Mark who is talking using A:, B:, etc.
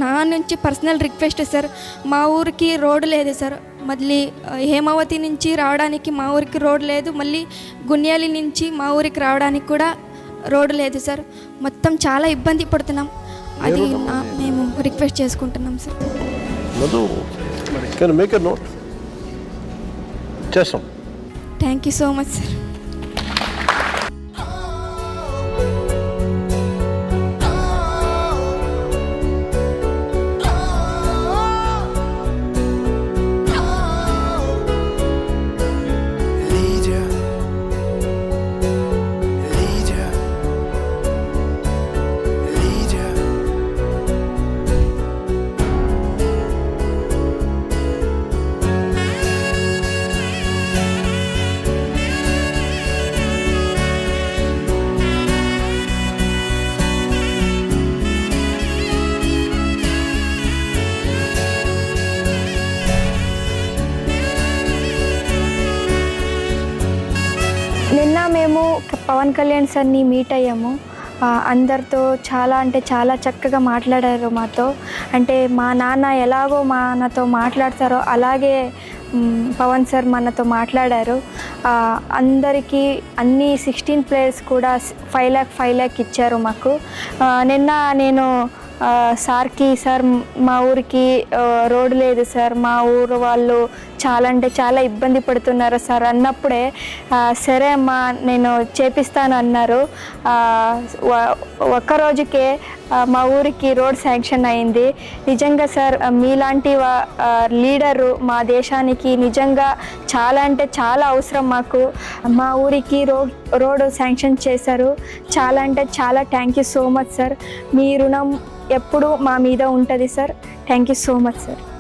A: నా నుంచి personal request sir, మా ఊరికి రోడ్డు లేదు సార్. మళ్ళీ హేమావతి నుంచి రావడానికి మా ఊరికి రోడ్డు లేదు. మళ్ళీ గున్యాలి నుంచి మా ఊరికి రావడానికి కూడా రోడ్డు లేదు సార్. మొత్తం చాలా ఇబ్బంది పడుతున్నాం. అది మేము రిక్వెస్ట్ చేసుకుంటున్నాం sir. Thank you so much sir. నిన్న మేము పవన్ కళ్యాణ్ సార్ని మీట్ అయ్యాము. అందరితో చాలా అంటే చాలా చక్కగా మాట్లాడారు మాతో. అంటే మా నాన్న ఎలాగో మనతో మాట్లాడతారో అలాగే పవన్ సార్ మనతో మాట్లాడారు. అందరికీ అన్ని 16 ప్లేయర్స్ కూడా 5 lakh ఇచ్చారు మాకు. నిన్న నేను సార్కి, సార్ మా ఊరికి రోడ్డు లేదు సార్, మా ఊరు వాళ్ళు చాలా అంటే చాలా ఇబ్బంది పడుతున్నారు సార్ అన్నప్పుడే సరే అమ్మా నేను చేపిస్తాను అన్నారు. ఒక్కరోజుకే మా ఊరికి రోడ్ శాంక్షన్ అయింది. నిజంగా సార్ మీలాంటి లీడరు మా దేశానికి నిజంగా చాలా అంటే చాలా అవసరం మాకు. మా ఊరికి రోడ్ శాంక్షన్ చేశారు. చాలా అంటే చాలా thank you so much sir. మీ రుణం ఎప్పుడు మా మీద ఉంటుంది sir. Thank you so much sir.